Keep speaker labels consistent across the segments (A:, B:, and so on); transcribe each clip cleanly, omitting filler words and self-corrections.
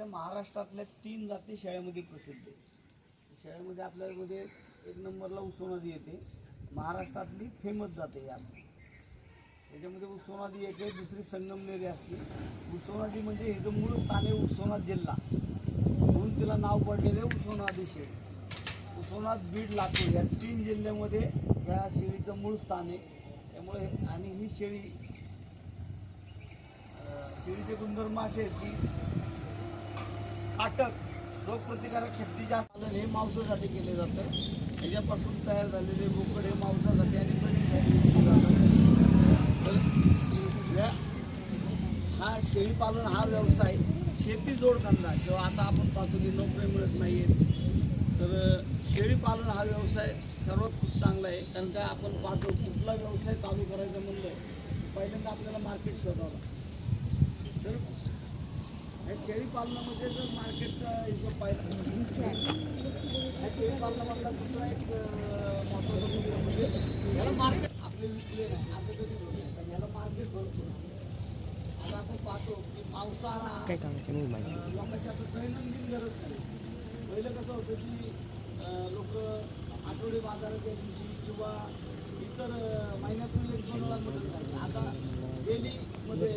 A: आपल्या महाराष्ट्रातल्या 3 जाती शेळ्यामध्ये प्रसिद्ध आहे. शेळ्यामध्ये आपल्यामध्ये एक नंबरला उसोनादी येते, महाराष्ट्रातली फेमस जात आहे आपली. त्याच्यामध्ये उसोनादी एक आहे, दुसरी संगमनेरी असते. उसोनादी म्हणजे हे जो मूळ स्थान आहे उसोनाद जिल्हा, म्हणून तिला नाव पडलेलं आहे उसोनादी शेळी. उसोनाद, बीड, लातूर या 3 जिल्ह्यामध्ये या शेळीचं मूळ स्थान आहे. त्यामुळे आणि ही शेळीचे गुणधर्म असे आहेत की काटक, रोगप्रतिकारक शक्ती जास्त हे मांसासाठी केले जातं. याच्यापासून तयार झालेले बोकड हे मांसासाठी आणि कणीसाठी केले जातात. हा शेळीपालन हा व्यवसाय शेती जोडधंदा किंवा आता आपण पाहतो की नोकरी मिळत नाही आहे, तर शेळीपालन हा व्यवसाय सर्वात खूप चांगला आहे. कारण का आपण पाहतो कुठला व्यवसाय चालू करायचा म्हणलं पहिल्यांदा आपल्याला मार्केट शोधावं लागतं. तर या शेळीपालनामध्ये जर मार्केटचा हिशोब पाहिला, या शेळीपालनामधला दुसरा एक महत्त्वाचा मुद्दा म्हणजे याला मार्केट आपले विकले नाही असं कधी होतं, याला मार्केट भरपूर. आता आपण पाहतो की मांसाहार लोकांची असं दैनंदिन गरज नाही. पहिलं कसं होतं की लोक आठवडी बाजाराच्या दिवशी किंवा इतर महिन्यातून 1-2 वेळा मटण खायचे. आता डेलीमध्ये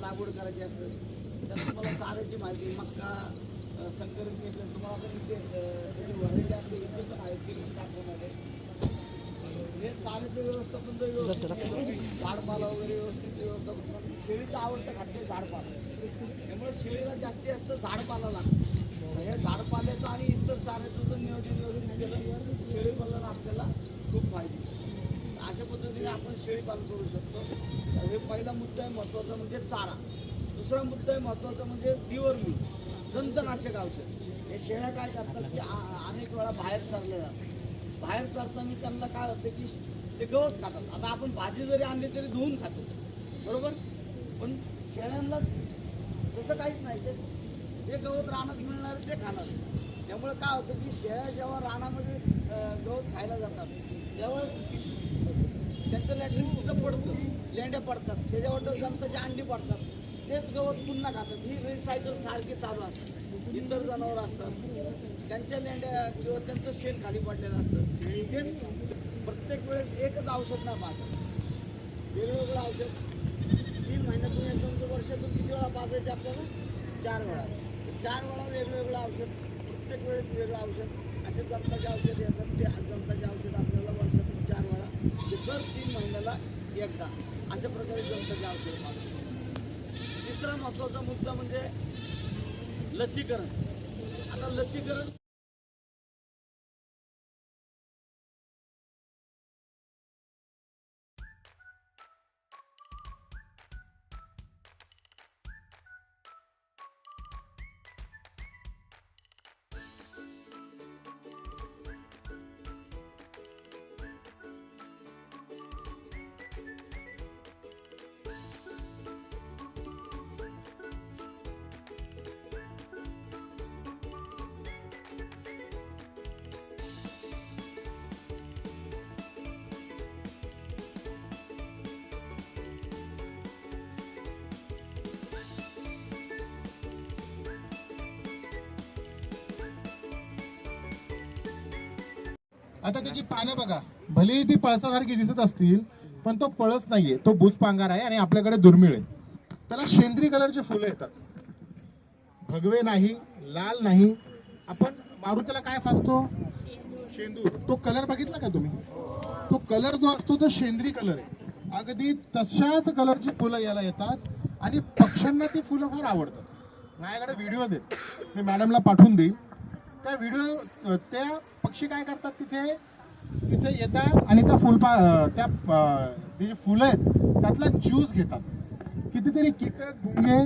A: लागवड करायची असेल तर तुम्हाला चाऱ्याची माहिती, मक्का, संकरित केलं तुम्हाला आता इथे व्हरायटी असते, इथे पण आहे की दाखवणारे हे चाऱ्याचं व्यवस्थापन जर व्यवस्थित झाडपाला वगैरे व्यवस्थित व्यवस्थापन. शेळीचं आवडतं खाद्य झाडपाला, त्यामुळे शेळीला जास्तीत जास्त झाडपाला लागतं. हे झाडपाल्याचं आणि इतर चाऱ्याचं जर नियोजन व्यवस्थित केलं शेळीपालन आपल्याला खूप फायदेशीर. अशा पद्धतीने आपण शेळीपालन करू शकतो. हे पहिला मुद्दा आहे महत्त्वाचा म्हणजे चारा. दुसरा मुद्दा आहे महत्त्वाचा म्हणजे डिवरमी, जंतनाशक औषध. हे शेळ्या काय करतात की अनेक वेळा बाहेर चालल्या जातात. बाहेर चालताना त्यांना काय होतं की ते गवत खातात. आता आपण भाजी जरी आणली तरी धुवून खातो, बरोबर, पण शेळ्यांना तसं काहीच नाही. ते जे गवत रानात मिळणार ते खाणार. त्यामुळे काय होतं की शेळ्या जेव्हा रानामध्ये गवत खायला जातात त्यावेळेस त्यांचं लॅट्रिन कुठं पडतं, लेंड्या पडतात, त्याच्यावर जंताची अंडी पडतात, तेच गवत पुन्हा खातात. ही रिसायकल सारखी चालू असतात. इतर जनावर असतात त्यांच्या लेंड्या किंवा त्यांचं शेण खाली पडलेलं असतं. तेच प्रत्येक वेळेस एकच औषध नाही पाहतात, वेगवेगळं औषध 3 महिन्यातून एकदम वर्षातून किती वेळा पाजायचे आपल्याला? 4 वेळा. 4 वेळा वेगवेगळं औषध, प्रत्येक वेळेस वेगळं औषध. असे जंताचे औषध येतात. ते जंताचे औषध आपल्याला वर्षातून 4 वेळा, दर 3 महिन्याला एकदा अशा प्रकारे जंताचे औषध पाहतात. तिसरा महत्त्वाचा मुद्दा म्हणजे लसीकरण. आता लसीकरण
B: आता त्याची पानं बघा, भलेही ती पळसासारखी दिसत असतील पण तो पळस नाहीये, तो भुजपांगार आहे आणि आपल्याकडे दुर्मिळ आहे. त्याला शेंद्री कलरचे फुलं येतात, भगवे नाही, लाल नाही. आपण मारुतीला काय फासतो? शेंदूर. तो कलर बघितला का तुम्ही? तो कलर जो असतो तो शेंद्री कलर आहे. अगदी तशाच कलरची फुलं याला येतात आणि पक्ष्यांना ती फुलं फार आवडतात. माझ्याकडे व्हिडिओ आहेत, मी मॅडमला पाठवून देईल. त्या व्हिडिओ त्या पक्षी काय करतात, तिथे येतात आणि त्या जे फुलं आहेत त्यातला ज्यूस घेतात. कितीतरी कीटक, गुंगे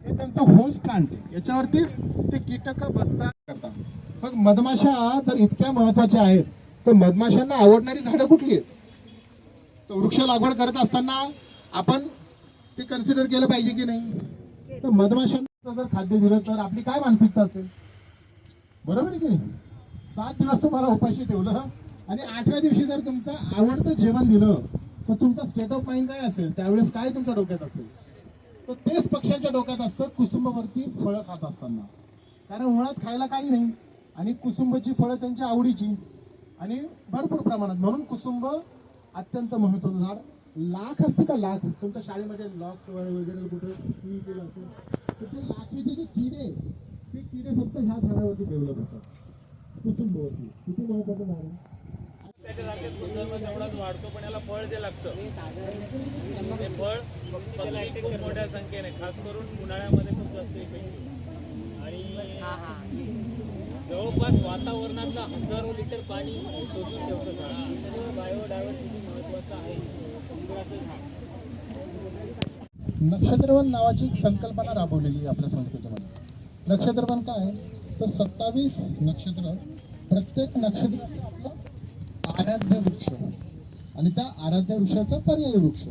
B: हे त्यांचं होस्ट प्लांट आहे, याच्यावरतीच ते कीटक बसतात करतात. मग मधमाशा जर इतक्या महत्वाच्या आहेत तर मधमाशांना आवडणारी झाडं कुठली आहेत? तर वृक्ष लागवड करत असताना आपण ते कन्सिडर केलं पाहिजे की नाही? तर मधमाशांना जर खाद्य दिलं तर आपली काय मानसिकता असेल? बरोबर आहे की नाही? 7 दिवस तुम्हाला उपाशी ठेवलं आणि 8व्या दिवशी जर तुमचं आवडतं जेवण दिलं तर तुमचा स्टेट ऑफ माइंड काय असेल? त्यावेळेस काय तुमच्या डोक्यात असेल? तर तेच पक्ष्याच्या डोक्यात असतं कुसुंबावरती फळं खात असताना. कारण उन्हाळ्यात खायला काही नाही आणि कुसुंबची फळं त्यांच्या आवडीची आणि भरपूर प्रमाणात, म्हणून कुसुंब अत्यंत महत्वाचं झाड. लाख असते का लाख, तुमच्या शाळेमध्ये लॉक वगैरे कुठे सी केलं असेल तर ते लाखेचे जे किडे, ते किडे फक्त ह्या झाडावरती डेव्हलप होतात, कुसुंबवरती. किती महत्वाचं झाड आहे.
C: त्याच्यासारखेच गुणधर्म तेवढाच वाढतो, पण याला फळ जे लागतं ते फळ पक्षी खूप मोठ्या संख्येने, खास करून उन्हाळ्यामध्ये खूप जास्त इफेक्टिव्ह. आणि जवळपास वातावरणातलं हजारो लिटर पाणी शोषून ठेवतं झाड. त्याच्यामुळे बायोडायव्हर्सिटी महत्त्वाचं आहे. उंदराचं झाड.
B: नक्षत्रवन नावाची एक संकल्पना राबवलेली आहे आपल्या संस्कृतीमध्ये. नक्षत्रवन काय तर 27 नक्षत्र, प्रत्येक नक्षत्राचं आपलं आराध्य वृक्ष आणि त्या आराध्य वृक्षाचा पर्याय वृक्ष.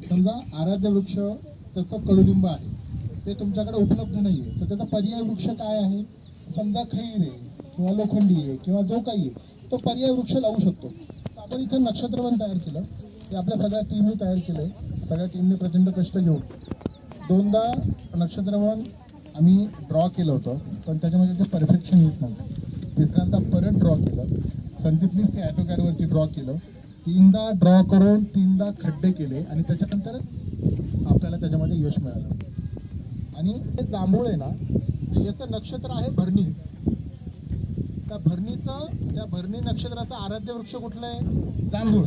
B: समजा आराध्य वृक्ष त्याचं कडुलिंब आहे, ते तुमच्याकडे उपलब्ध नाही आहे, तर त्याचा पर्याय वृक्ष काय आहे. समजा खैर आहे किंवा लोखंडी आहे किंवा जो काही आहे तो पर्याय वृक्ष लावू शकतो. तर आपण इथं नक्षत्रवन तयार केलं, ते आपल्या सगळ्या टीमने तयार केलं आहे. सगळ्या टीमने प्रचंड कष्ट घेऊन 2दा नक्षत्रवन आम्ही ड्रॉ केलं होतं, पण त्याच्यामध्ये ते परफेक्शन येत नव्हतं. तिसऱ्यांदा परत ड्रॉ केलं, संदीपनीच ते ॲटोकॅडवरती ड्रॉ केलं. 3दा ड्रॉ करून 3दा खड्डे केले आणि त्याच्यानंतर आपल्याला त्याच्यामध्ये यश मिळालं. आणि हे जांभूळ आहे ना, याचं नक्षत्र आहे भरणी. त्या भरणी नक्षत्राचं आराध्य वृक्ष कुठलं आहे, जांभूळ.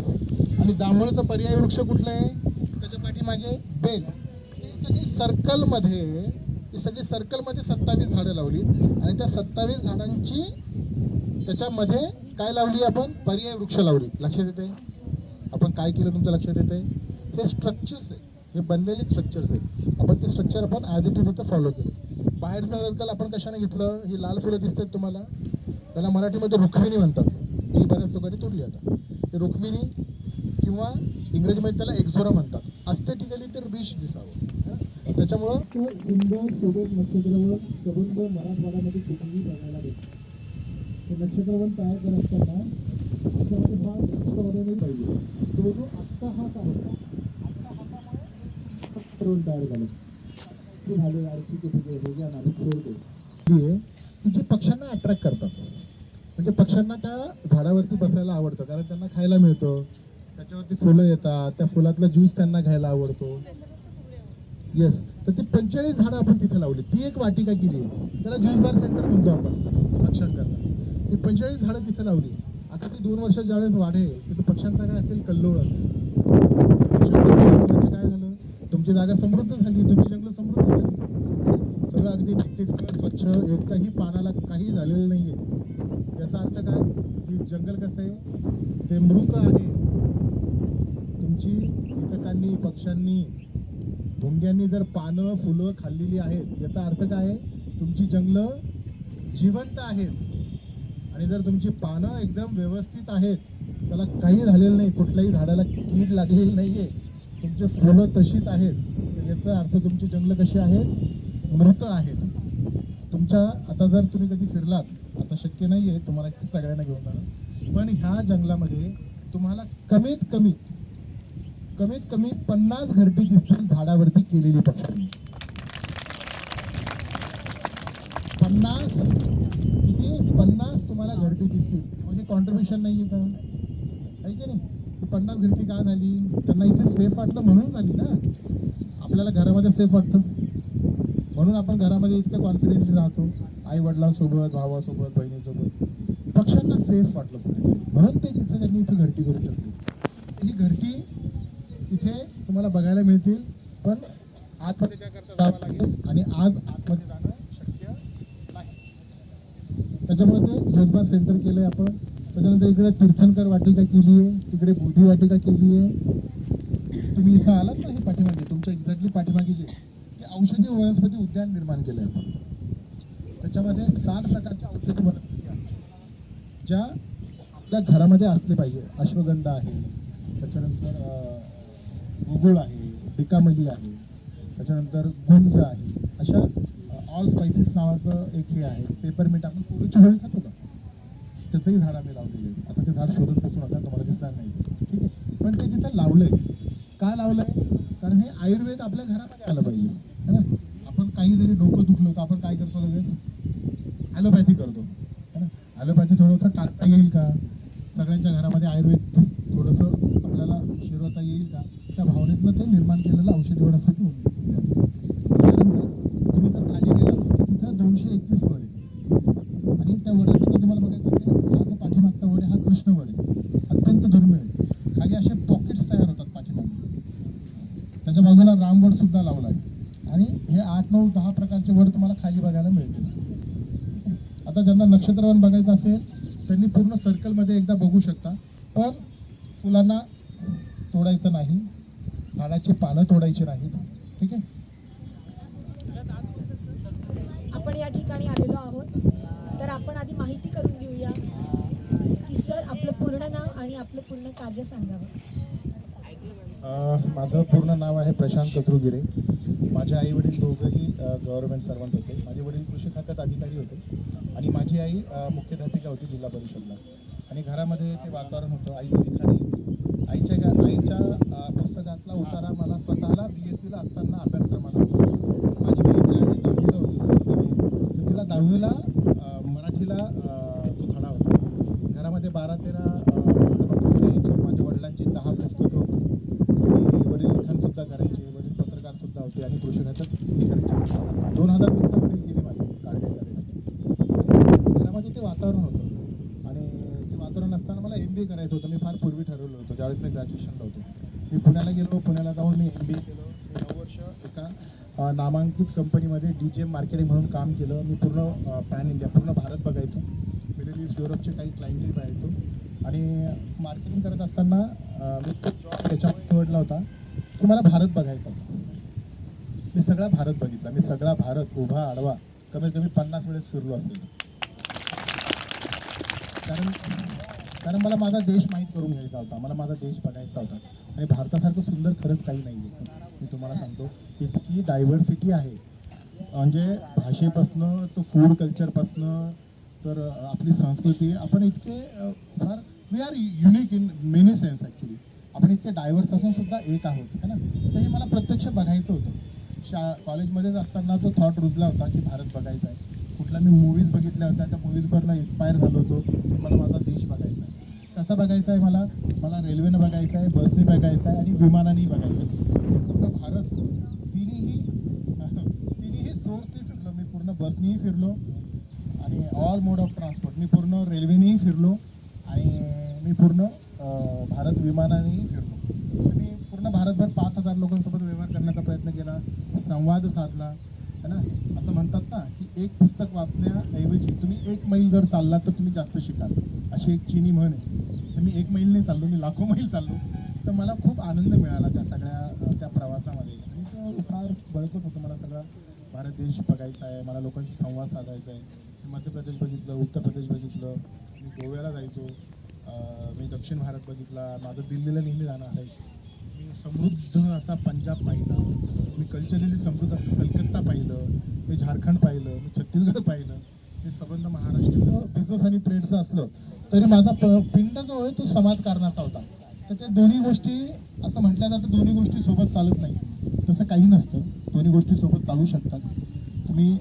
B: आणि जांभूळचं पर्याय वृक्ष कुठलं आहे, त्याच्या पाठीमागे बेल. ही सगळी सर्कलमध्ये 27 झाडं लावली आणि त्या 27 झाडांची त्याच्यामध्ये काय लावली आपण, पर्याय वृक्ष लावली. लक्षात येते आपण काय केलं, तुमचं लक्षात येते. हे स्ट्रक्चर्स आहे, हे बनलेले स्ट्रक्चर्स आहे. आपण ते स्ट्रक्चर आपण ॲज इट इज इथं फॉलो केलं. बाहेरचं सर्कल आपण कशाने घेतलं, ही लाल फुलं दिसतात तुम्हाला, त्याला मराठीमध्ये रुक्मिणी म्हणतात, जी बऱ्याच लोकांनी तोडली आता. ते रुक्मिणी किंवा इंग्रजीमध्ये त्याला एक्झोरा म्हणतात. अस्थेटिकली ते रिच दिसावं, त्याच्यामुळं तो सुंदर सोबत नक्षत्रवन संबंध मराठवाड्यामध्ये कुठेही बघायला भेटतो. ते नक्षत्रवन तयार करत असताना त्याच्यामध्ये हा नक्षत्रवन पाहिजे. तो जो आत्ता हात आहे, आत्ता हातामुळे नक्षत्रवन तयार झालं. ते झाले आणखी कुठे वेगळ्या नाभिक सोडते की जे पक्ष्यांना अट्रॅक्ट करतात. म्हणजे पक्ष्यांना त्या झाडावरती बसायला आवडतं, कारण त्यांना खायला मिळतं, त्याच्यावरती फुलं येतात, त्या फुलातला ज्यूस त्यांना घ्यायला आवडतो. येस, तर ती 45 झाडं आपण तिथे लावली. ती एक वाटिका केली, त्याला ज्यूस बार सेंटर म्हणतो आपण पक्ष्यांकरता. ती 45 झाडं तिथे लावली. आता ती 2 वर्ष ज्यावेळेस वाढेल तिथे पक्ष्यांचा काय असेल, कल्लोळ असेल. काय झालं, तुमची जागा समृद्ध झाली, तुमची जंगल समृद्ध झाली, सगळं अगदी नीटनेटकं स्वच्छ, एकही पानाला काही झालेलं नाहीये. याचा अर्थ काय की जंगल कसं आहे, ते मृत आहे. तुमची कीटकांनी, पक्ष्यांनी, भुंग्यांनी जर पानं फुलं खाल्लेली आहेत, याचा अर्थ काय आहे, तुमची जंगलं जिवंत आहेत. आणि जर तुमची पानं एकदम व्यवस्थित आहेत, त्याला काही झालेलं नाही, कुठल्याही झाडाला कीड लागलेली नाहीये, तुमचे फुलं तशीच आहेत, तर याचा अर्थ तुमची जंगलं कशी आहेत, मृत आहेत. तुमच्या आता जर तुम्ही कधी फिरलात, आता शक्य नाही आहे तुम्हाला सगळ्यांना घेऊन जाणं, पण ह्या जंगलामध्ये तुम्हाला कमीत कमी 50 घरटी दिसतील झाडावरती केलेली पक्ष्यांनी. 50 तुम्हाला घरटी दिसतील. म्हणजे कॉन्ट्रीब्युशन नाही आहे का, आहे की नाही. 50 घरटी का झाली, त्यांना इथे सेफ वाटलं म्हणून झाली ना. आपल्याला घरामध्ये सेफ वाटतं म्हणून आपण घरामध्ये इतकं कॉन्फिडेंटली राहतो, आई वडिलांसोबत, भावासोबत, बहिणीसोबत. पक्ष्यांना सेफ वाटलं कुठे, म्हणून ते तिथे त्यांनी इथे घरटी करू शकते. ही घरटी इथे तुम्हाला बघायला मिळतील, पण आतमध्ये त्याकरता जावं लागेल आणि आज आतमध्ये जाणं शक्य नाही. त्याच्यामुळे ते जोधबार सेंटर केलंय आपण. त्याच्यानंतर इकडे तीर्थंकर वाटिका केली आहे, तिकडे बोधी वाटिका केली आहे. तुम्ही इथं आलात ना, हे पाठीमागे तुमच्या एक्झॅक्टली पाठीमागे जे औषधी वनस्पती उद्यान निर्माण केलंय आपण. त्याच्यामध्ये 60 प्रकारच्या औषधी वनस्पती आहेत ज्या आपल्या घरामध्ये असले पाहिजे. अश्वगंधा आहे, त्याच्यानंतर गुगुळ आहे, डिकामली आहे, त्याच्यानंतर गुंज आहे. अशा ऑल स्पायसेस नावाचं एक हे आहे. पेपरमिंट, आपण कोळीची होळी खातो का, त्याचंही झाड आम्ही लावलेलं आहे. आता ते झाड शोधत बसू नका, तुम्हाला दिसणार नाही, ठीक आहे. पण ते तिथं लावलंय. का लावलंय, कारण हे आयुर्वेद आपल्या घरामध्ये आलं पाहिजे, है ना. आपण काही जरी डोकं दुखलं तर आपण काय करतो, लगेच ॲलोपॅथी करतो है ना. ॲलोपॅथी थोडंसं टाळता येईल का, सगळ्यांच्या घरामध्ये आयुर्वेद थोडंसं आपल्याला शिरवता येईल का, त्या भावनेतनं ते निर्माण केलेलं औषधी वनस्पती होती. त्यानंतर तुम्ही जर खाली गेला तिथं 221 वड आहे आणि त्या वडाचं जर तुम्हाला बघायचं असेल, हा जो पाठीमागचा वड आहे हा कृष्ण वड आहे, अत्यंत दुर्मिळ आहे. खाली असे पॉकेट्स तयार होतात पाठीमागे, त्याच्या बाजूला रामवड सुद्धा लावला आहे आणि हे 8, 9, 10 प्रकारचे वड तुम्हाला खाली बघायला मिळतील. आता ज्यांना नक्षत्रवन बघायचं असेल त्यांनी पूर्ण सर्कलमध्ये एकदा बघू शकता, पण फुलांना तोडायचं नाही, झाडाची पानं तोडायची नाहीत. ठीक आहे.
D: आपण या ठिकाणी आलेलो आहोत, तर आपण आधी माहिती करून घेऊया की सर आपलं पूर्ण नाव आणि आपलं पूर्ण कार्य सांगावं.
B: माझं पूर्ण नाव आहे प्रशांत कत्रुगिरे. माझे आई वडील दोघंही गव्हर्नमेंट सर्वंट होते. माझे वडील कृषी खात्यात अधिकारी होते आणि माझी आई मुख्याध्यापिका होती जिल्हा परिषदला. आणि घरामध्ये ते वातावरण होतं, आईचं लिखाण, आईच्या पुस्तकातला उतारा मला स्वतःला BSc ला असताना अभ्यासक्रमाला होता. माझी बहीण त्यावेळी 10वीला होती, तर तिला 10वीला मराठीला तो धडा होता. घरामध्ये 12-13 माझ्या वडिलांची 10 पुस्तकं होती. वडील लिखाणसुद्धा करायचे, वडील पत्रकारसुद्धा होते आणि कृषी खात्यात हे करायचे. 2000 फेल केली माझी काढणे करायची. घरामध्ये ते वातावरण होतं आणि ते वातावरण असताना मला MBA करायचं होतं. मी फार पूर्वी ठरवलं होतं, ज्यावेळेस मी ग्रॅज्युएशनला होतो. मी पुण्याला गेलो, पुण्याला जाऊन मी MBA केलं. मी 9 वर्ष एका नामांकित कंपनीमध्ये DGM मार्केटिंग म्हणून काम केलं. मी पूर्ण पॅन इंडिया, पूर्ण भारत बघायचो. मिडल ईस्ट, युरोपचे काही क्लायंटही पाहायचो आणि मार्केटिंग करत असताना मी तो जॉब याच्यामुळे निवडला होता की मला भारत बघायचा होता. मी सगळा भारत बघितला. मी सगळा भारत उभा आडवा कमीत कमी 50 वेळेस फिरलो असेल. कारण मला माझा देश माहीत करून घ्यायचा होता, मला माझा देश बघायचा होता. आणि भारतासारखं सुंदर खरंच काही नाही आहे. मी तुम्हाला सांगतो, इतकी डायव्हर्सिटी आहे, म्हणजे भाषेपासनं तो फूड कल्चरपासनं तर आपली संस्कृती, आपण इतके फार we are unique in many sense actually. आपण इतके डायव्हर्स असून सुद्धा एक आहोत है ना. तर हे मला प्रत्यक्ष बघायचं होतं. कॉलेजमध्येच असताना तो थॉट रुजला होता की भारत बघायचा आहे. कुठल्या मी मूवीज बघितल्या होत्या, त्या मूवीजवरनं इन्स्पायर झालो होतो की मला माझा देश बघायचा आहे. कसा बघायचा आहे मला रेल्वेनं बघायचं आहे, बसने बघायचं आहे आणि विमानानेही बघायचं आहे. पूर्ण भारत तिन्ही सोर्सने फिरलो मी. पूर्ण बसनेही फिरलो आणि ऑल मोड ऑफ ट्रान्सपोर्ट. मी पूर्ण रेल्वेनेही फिरलो आणि मी पूर्ण भारत विमानानेही फिरलो. तर मी पूर्ण भारतभर 5000 लोकांसोबत व्यवहार करण्याचा प्रयत्न केला, संवाद साधला है ना. असं म्हणतात ना की एक पुस्तक वाचण्याऐवजी तुम्ही 1 मैल जर चाललात तर तुम्ही जास्त शिकाल, अशी एक चीनी म्हण आहे. तर मी 1 मैल नाही चाललो, मी लाखो मैल चाललो. तर मला खूप आनंद मिळाला त्या सगळ्या त्या प्रवासामध्ये. आणि तो फार बळकट होतं. मला सगळा भारत देश बघायचा आहे, मला लोकांशी संवाद साधायचा आहे. मी मध्य प्रदेश बघितलं, उत्तर प्रदेश बघितलं, मी गोव्याला जायचो, मी दक्षिण भारत बघितला, माझं दिल्लीला नेहमी जाणं असायचं. मी समृद्ध असा पंजाब पाहिला, मी कल्चरली समृद्ध असं कलकत्ता पाहिलं, मी झारखंड पाहिलं, मी छत्तीसगड पाहिलं. हे संबंध महाराष्ट्र बिझनेस आणि ट्रेडचं असलं तरी माझा पिंड जो आहे तो समाजकारणाचा होता. तर त्या दोन्ही गोष्टी असं म्हटलं जातं, दोन्ही गोष्टी सोबत चालत नाही. तसं काही नसतं, दोन्ही गोष्टी सोबत चालू शकतात. तुम्ही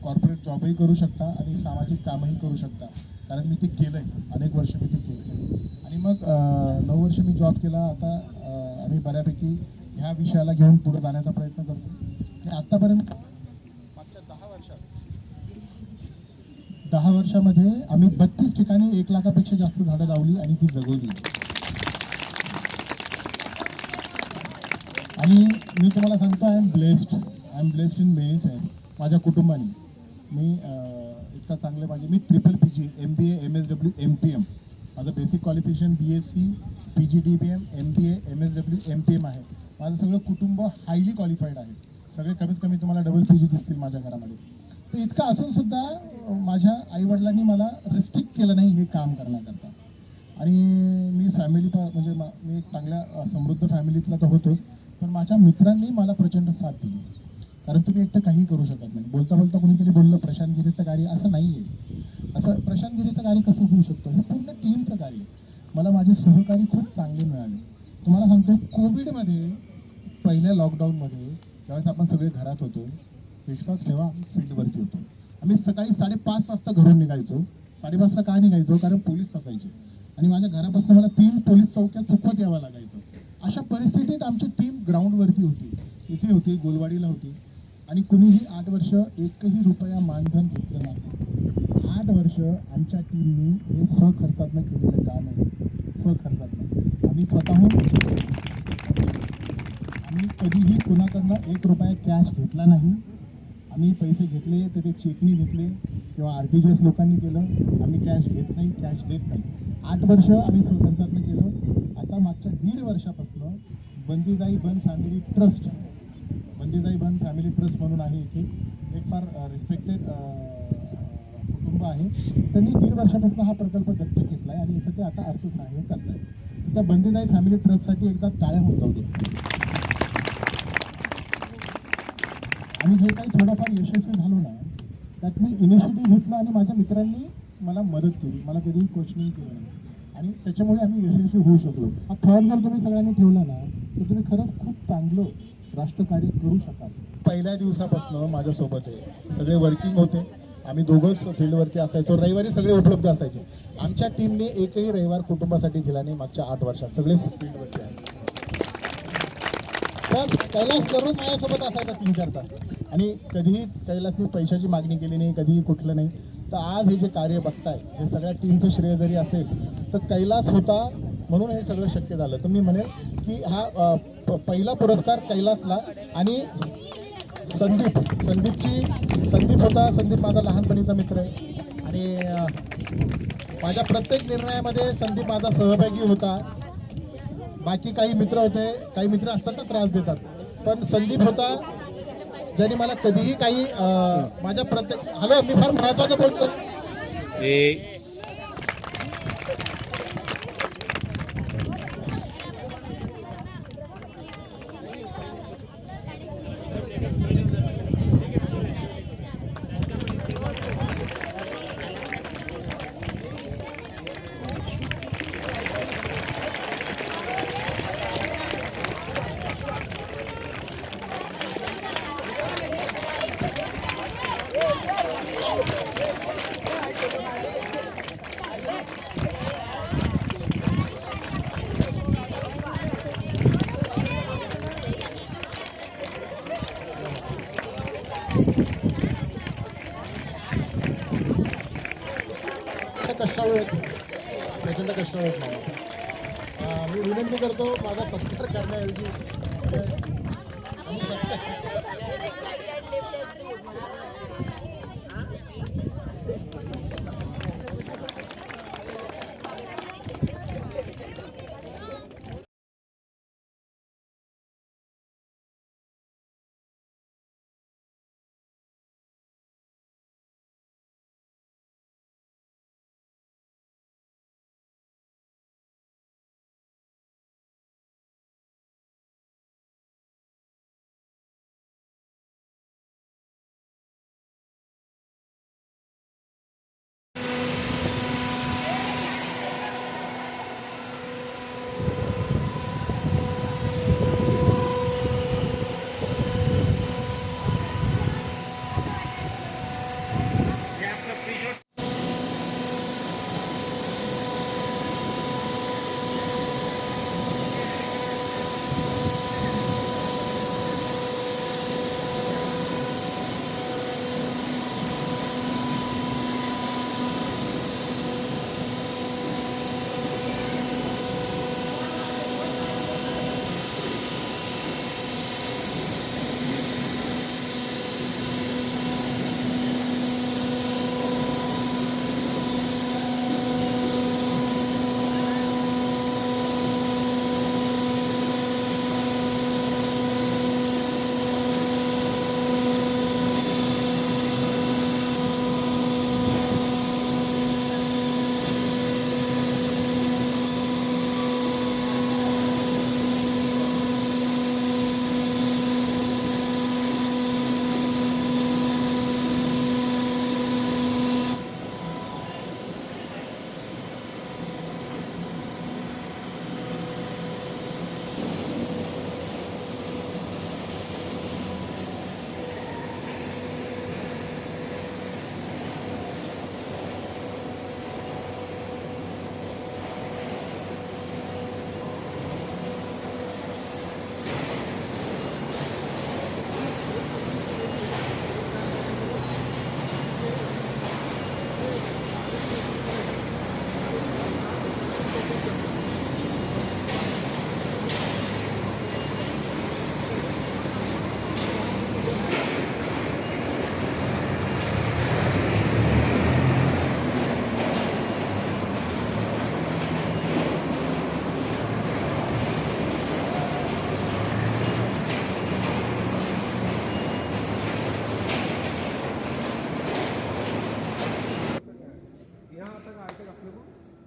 B: कॉर्पोरेट जॉबही करू शकता आणि सामाजिक कामही करू शकता. कारण मी ते केलं आहे, अनेक वर्ष मी ते केलं. आणि मग 9 वर्ष मी जॉब केला. आता आम्ही बऱ्यापैकी ह्या विषयाला घेऊन पुढे जाण्याचा प्रयत्न करतो. आणि आत्तापर्यंत मागच्या 10 वर्षामध्ये आम्ही 32 ठिकाणी 1 लाखापेक्षा जास्त झाडं लावली आणि ती जगवली. आणि मी तुम्हाला सांगतो, I am blessed in many sense. माझ्या कुटुंबाने मी इतका चांगले मी triple PG, MBA, MSW, MPM. माझं basic qualification BSc, PGDBM, MBA, MSW, MPM आहे. माझं सगळं कुटुंब हायली क्वालिफाईड आहे. सगळे कमीत कमी तुम्हाला डबल PG दिसतील माझ्या घरामध्ये. तर इतकं असून सुद्धा माझ्या आईवडिलांनी मला रिस्ट्रिक्ट केलं नाही हे काम करण्याकरता. आणि मी फॅमिली म्हणजे मी एक चांगल्या समृद्ध फॅमिलीतला तर होतोच, पण माझ्या मित्रांनी मला प्रचंड साथ दिली. कारण तुम्ही एकटं काही करू शकत नाही. बोलता बोलता कोणीतरी बोललं प्रशांत गिरीचं कार्य, असं नाही आहे. असं प्रशांत गिरीचं कार्य कसं होऊ शकतं, हे पूर्ण टीमचं कार्य. मला माझे सहकारी खूप चांगले मिळाले. तुम्हाला सांगतो, कोविडमध्ये पहिल्या लॉकडाऊनमध्ये ज्यावेळेस आपण सगळे घरात होतो, विश्वास ठेवा, आम्ही फील्डवरती होतो. आम्ही सकाळी 5:30 वाजता घरून निघायचो. 5:30 का निघायचो? कारण पोलीस असायचे आणि माझ्या घरापासून मला 3 पोलीस चौक्या चुकवत यावं लागायचं. अशा परिस्थितीत आमची टीम ग्राउंडवरती होती, इथे होती, गोलवाडीला होती आणि कुणीही 8 वर्ष एकही रुपया मानधन घेतलं नाही. 8 वर्ष आमच्या टीमनी हे स्वखर्चातनं केलेलं काम आहे. स्वखर्चातनं आम्ही स्वतःहून आम्ही कधीही कुणाकडनं 1 रुपया कॅश घेतला नाही. आम्ही पैसे घेतले तर ते चेकनी घेतले किंवा RTGS लोकांनी केलं. आम्ही कॅश घेत नाही, कॅश देत नाही. 8 वर्ष आम्ही स्वखर्चातनं केलं. आता मागच्या 1.5 वर्षापासून बंदीजाई बन फॅमिली ट्रस्ट, बंदीजाई बन फॅमिली ट्रस्ट म्हणून आहे इथे, एक फार रिस्पेक्टेड कुटुंब आहे. त्यांनी 1.5 वर्षापासून हा प्रकल्प दत्तक घेतला आहे आणि इथं ते आता अर्थसहाय्य करत आहेत. त्या बंदीजाई फॅमिली ट्रस्टसाठी एकदा टाळ्या होऊन जाऊ दे. आणि जे काही थोडंफार यशस्वी झालो ना, त्यात मी इनिशिएटिव्ह घेतला आणि माझ्या मित्रांनी मला मदत केली. मला कधीही क्वेश्चनिंग केलं नाही आणि त्याच्यामुळे आम्ही यशस्वी होऊ शकलो. हा थॉट जर तुम्ही सगळ्यांनी ठेवला ना, तर तुम्ही खरंच खूप चांगलं राष्ट्रकार्य करू शकाल. पहिल्या दिवसापासून माझ्यासोबत आहे, सगळे वर्किंग होते. आम्ही दोघंच फील्डवरती असायचो. रविवारी सगळे उपलब्ध असायचे. आमच्या टीमने एकही रविवार कुटुंबासाठी दिला नाही मागच्या 8 वर्षात. सगळे फील्डवरती आहे. पण कैलास दररोज माझ्यासोबत असायचा 3-4 तास आणि कधीही कैलासने पैशाची मागणी केली नाही, कधीही कुठलं नाही. तर आज हे जे कार्य बघताय, हे सगळ्या टीमचं श्रेय जरी असेल तर कैलास होता म्हणून हे सगळं शक्य झालं. तर मी म्हणेल की हा पहिला पुरस्कार कैलासला आणि संदीप होता. संदीप माझा लहानपणीचा मित्र आहे आणि माझ्या प्रत्येक निर्णयामध्ये संदीप माझा सहभागी होता. बाकी काही मित्र होते, काही मित्र असतात ना त्रास देतात, पण संदीप होता ज्याने मला कधीही काही माझ्या प्रत्येक हॅलो मी फार महत्वाचं बोलतो. कष्टाळू प्रचंड कष्टाळू मला. मी विनंती करतो माझा सत्कार करण्याऐवजी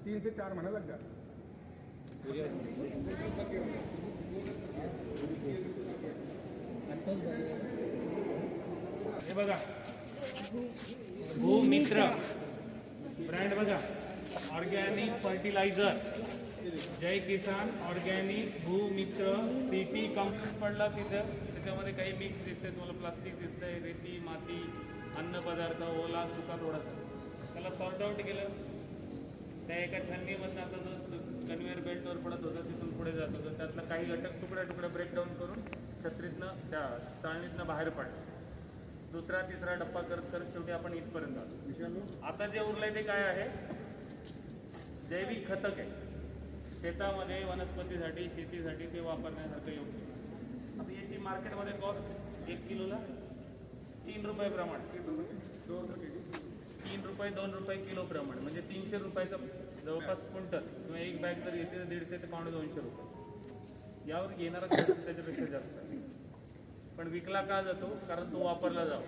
B: 3 से 4 महीना लग जाता है।
C: हे बघा भूमित्र ब्रँड बघा, ऑर्गॅनिक फर्टिलायझर, जय किसान ऑर्गॅनिक भूमित्र सीटी कंप्लीट पडला तिथं. त्याच्यामध्ये काही मिक्स दिसते तुम्हाला, प्लास्टिक दिसतंय, रेती, माती, अन्नपदार्थ, ओला सुका थोडासा. त्याला सॉर्ट आउट केलं, त्या एका छन्नीमधनं असं जो कन्व्हेअर बेल्टवर पडत होतं तिथून पुढे जात होतं, त्यातलं काही घटक तुकडा ब्रेकडाऊन करून छत्रीतनं त्या चाळणीतनं बाहेर पडलं. दुसरा तिसरा डप्पा करत करत शेवटी आपण इथपर्यंत आलो. आता जे उरलंय ते काय आहे? जैविक खतक आहे. शेतामध्ये वनस्पतीसाठी, शेतीसाठी ते वापरण्यासारखं योग्य. आता याची मार्केटमध्ये कॉस्ट 1 किलोला 3 रुपये प्रमाण, 3 रुपये 2 रुपये किलो प्रमाण, म्हणजे 300 रुपयाचा जवळपास क्विंटल किंवा एक बॅग जर येते तर 150 ते पावणे 200 रुपये. यावर येणारा खर्च त्याच्यापेक्षा जास्त आहे. पण विकला का जातो? कारण तो वापरला जातो.